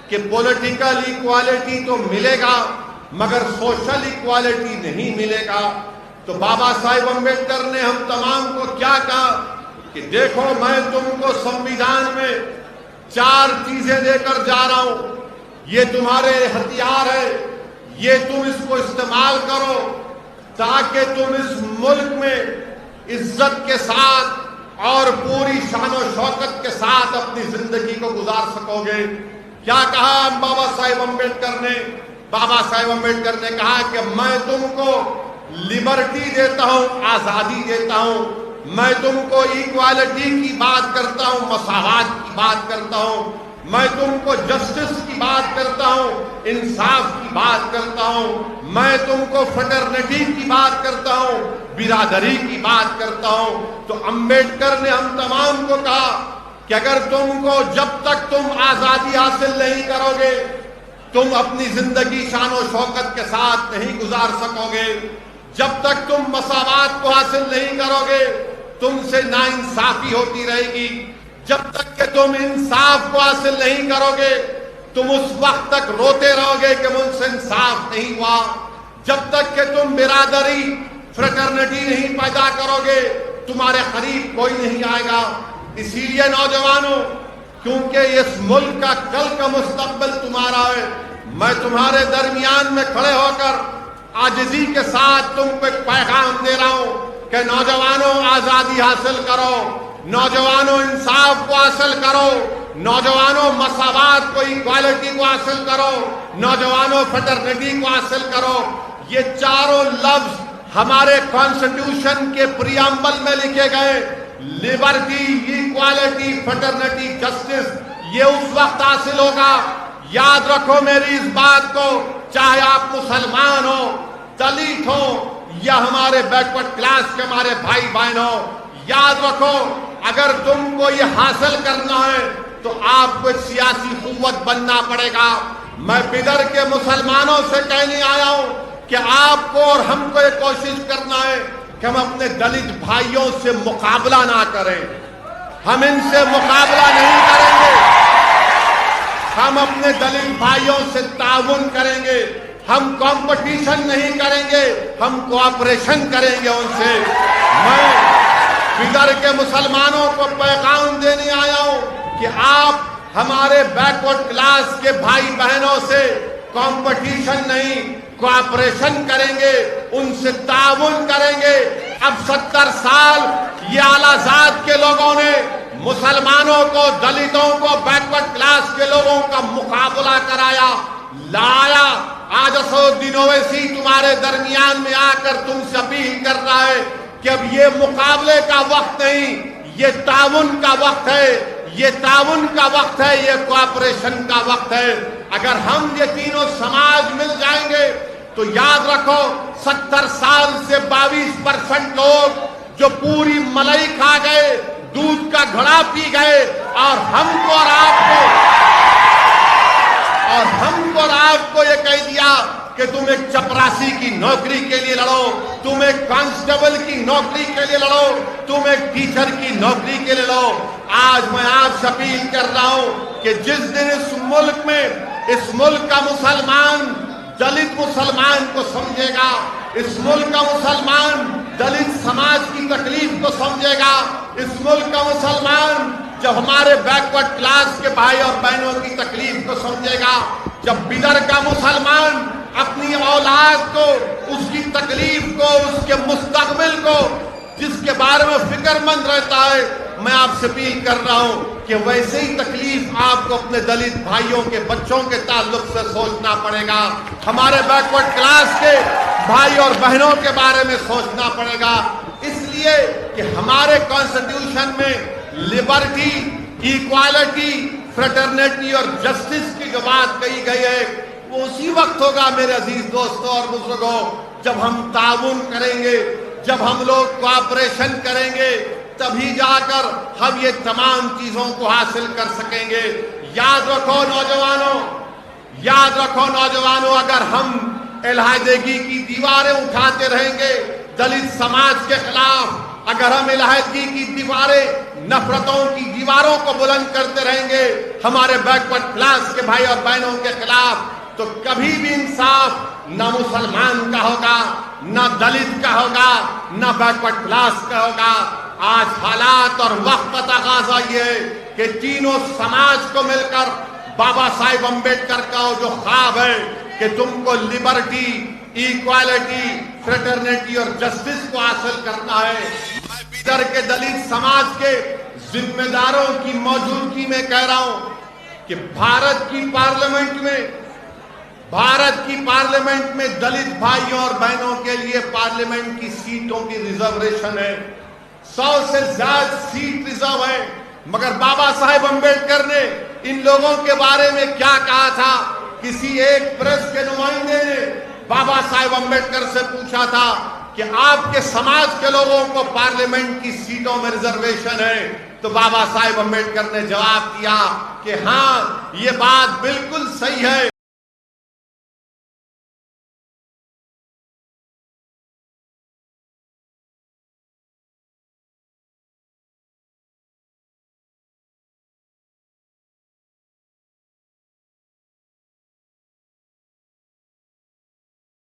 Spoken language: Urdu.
کہ پولیٹیکل ایکوالٹی تو ملے گا مگر سوشل ایکوالٹی نہیں ملے گا، تو بابا صاحب امبیڈکر نے ہم تمام کو کیا کہا کہ دیکھو میں تم کو سنویدھان میں 4 چیزیں دے کر جا رہا ہوں، یہ تمہارے ہتھیار ہے، یہ تم اس کو استعمال کرو تاکہ تم اس ملک میں عزت کے ساتھ اور پوری شان و شوکت کے ساتھ اپنی زندگی کو گزار سکو گے۔ کیا کہا بابا صاحب امبیڈکر نے؟ بابا صاحب امبیڈکر نے کہا کہ میں تم کو لبرٹی دیتا ہوں، آزادی دیتا ہوں، میں تم کو ایکوالٹی کی بات کرتا ہوں، مساوات کی بات کرتا ہوں، میں تم کو جسٹس کی بات کرتا ہوں، انصاف کی بات کرتا ہوں، میں تم کو فریٹرنٹی کی بات کرتا ہوں، برادری کی بات کرتا ہوں۔ تو امبیڈکر نے ہم تمام کو کہا کہ اگر تم کو جب تک تم آزادی حاصل نہیں کرو گے تم اپنی زندگی شان و شوکت کے ساتھ نہیں گزار سکو گے، جب تک تم مساوات کو حاصل نہیں کرو گے تم سے ناانصافی ہوتی رہے گی، جب تک کہ تم انصاف کو حاصل نہیں کرو گے تم اس وقت تک روتے رہو گے کہ مجھ سے انصاف نہیں ہوا، جب تک کہ تم برادری فریٹرنٹی نہیں پیدا کرو گے تمہارے قریب کوئی نہیں آئے گا۔ اسی لیے نوجوانوں، کیونکہ اس ملک کا کل کا مستقبل تمہارا ہے، میں تمہارے درمیان میں کھڑے ہو کر عاجزی کے ساتھ تم کو ایک پیغام دے رہا ہوں کہ نوجوانوں آزادی حاصل کرو، نوجوانوں انصاف کو حاصل کرو، نوجوانوں مساوات کو، ایکوالٹی کو حاصل کرو، نوجوانوں فریٹرنٹی کو حاصل کرو۔ یہ چاروں لفظ ہمارے کانسٹیٹیوشن کے پریامبل میں لکھے گئے، لبرٹی، ایکوالٹی، فریٹرنٹی، جسٹس، یہ اس وقت حاصل ہوگا۔ یاد رکھو میری اس بات کو، چاہے آپ مسلمان ہو، دلت ہو یا ہمارے بیکورڈ کلاس کے ہمارے بھائی بہن ہو، یاد رکھو اگر تم کو یہ حاصل کرنا ہے تو آپ کو ایک سیاسی قوت بننا پڑے گا۔ میں بدر کے مسلمانوں سے کہنے آیا ہوں کہ آپ کو اور ہم کو یہ کوشش کرنا ہے کہ ہم اپنے دلت بھائیوں سے مقابلہ نہ کریں، ہم ان سے مقابلہ نہیں کریں گے، ہم اپنے دلت بھائیوں سے تعاون کریں گے، ہم کمپٹیشن نہیں کریں گے، ہم کوآپریشن کریں گے ان سے۔ میں بدر کے مسلمانوں کو پیغام دینے آیا ہوں کہ آپ ہمارے بیکورڈ کلاس کے بھائی بہنوں سے کمپٹیشن نہیں، کوآپریشن کریں گے، ان سے تعاون کریں گے۔ اب 70 سال یہ اعلیٰ ذات کے لوگوں نے مسلمانوں کو، دلتوں کو، بیکورڈ کلاس کے لوگوں کا مقابلہ کرایا، لایا۔ آج اسدالدین اویسی تمہارے درمیان میں آ کر تم سے اپیل کر رہا ہے کہ اب یہ مقابلے کا وقت نہیں، یہ تعاون کا وقت ہے، یہ تعاون کا وقت ہے، یہ کوآپریشن کا وقت ہے۔ اگر ہم یہ تینوں سماج مل جائیں گے تو یاد رکھو 70 سال سے 22% لوگ جو پوری ملائی کھا گئے، دودھ کا گھڑا پی گئے، اور ہم کو اور آپ کو یہ کہہ دیا کہ تم ایک چپراسی کی نوکری کے لیے لڑو، تم ایک کانسٹیبل کی نوکری کے لیے لڑو، تم ایک ٹیچر کی نوکری کے لیے لڑو۔ آج میں آپ سے اپیل کر رہا ہوں کہ جس دن اس ملک میں، اس ملک کا مسلمان دلت مسلمان کو سمجھے گا، اس ملک کا مسلمان دلت سماج کی تکلیف کو سمجھے گا، اس ملک کا مسلمان جب ہمارے بیکورڈ کلاس کے بھائی اور بہنوں کی تکلیف کو سمجھے گا، جب بدر کا مسلمان اپنی اولاد کو، اس کی تکلیف کو، اس کے مستقبل کو، جس کے بارے میں فکر مند رہتا ہے، میں آپ سے اپیل کر رہا ہوں کہ ویسے ہی تکلیف آپ کو اپنے دلت بھائیوں کے بچوں کے تعلق سے سوچنا پڑے گا، ہمارے بیکورڈ کلاس کے بھائی اور بہنوں کے بارے میں سوچنا پڑے گا، اس لیے کہ ہمارے کانسٹیٹیوشن میں لبرٹی، ایکوالٹی، فریٹرنٹی اور جسٹس کی جو بات کہی گئی ہے وہ اسی وقت ہوگا میرے عزیز دوستوں اور بزرگوں جب ہم تعاون کریں گے، جب ہم لوگ کوآپریشن کریں گے، تبھی جا کر ہم یہ تمام چیزوں کو حاصل کر سکیں گے۔ یاد رکھو نوجوانوں، یاد رکھو نوجوانوں، اگر ہم علیحدگی کی دیواریں اٹھاتے رہیں گے، دلت سماج کے خلاف، اگر ہم علیحدگی کی دیواریں، نفرتوں کی دیواروں کو بلند کرتے رہیں گے ہمارے بیک ورڈ کلاس کے بھائی اور بہنوں کے خلاف، تو کبھی بھی انصاف نہ مسلمان کا ہوگا، نہ دلت کا ہوگا، نہ بیک ورڈ کلاس کا ہوگا۔ آج حالات اور وقت کا تقاضا یہ ہے کہ تینوں سماج کو مل کر بابا صاحب امبیڈکر کا جو خواب ہے کہ تم کو لبرٹی، ایکوالٹی، فریٹرنیٹی اور جسٹس کو حاصل کرنا ہے، میں بیدر کے دلت سماج کے ذمہ داروں کی موجودگی میں کہہ رہا ہوں کہ بھارت کی پارلیمنٹ میں دلت بھائیوں اور بہنوں کے لیے پارلیمنٹ کی سیٹوں کی ریزرویشن ہے، 100 سے زیادہ سیٹ ریزرو ہے۔ مگر بابا صاحب امبیڈکر نے ان لوگوں کے بارے میں کیا کہا تھا؟ کسی ایک پریس کے نمائندے نے بابا صاحب امبیڈکر سے پوچھا تھا کہ آپ کے سماج کے لوگوں کو پارلیمنٹ کی سیٹوں میں ریزرویشن ہے، تو بابا صاحب امبیڈکر نے جواب دیا کہ ہاں، یہ بات بالکل صحیح ہے۔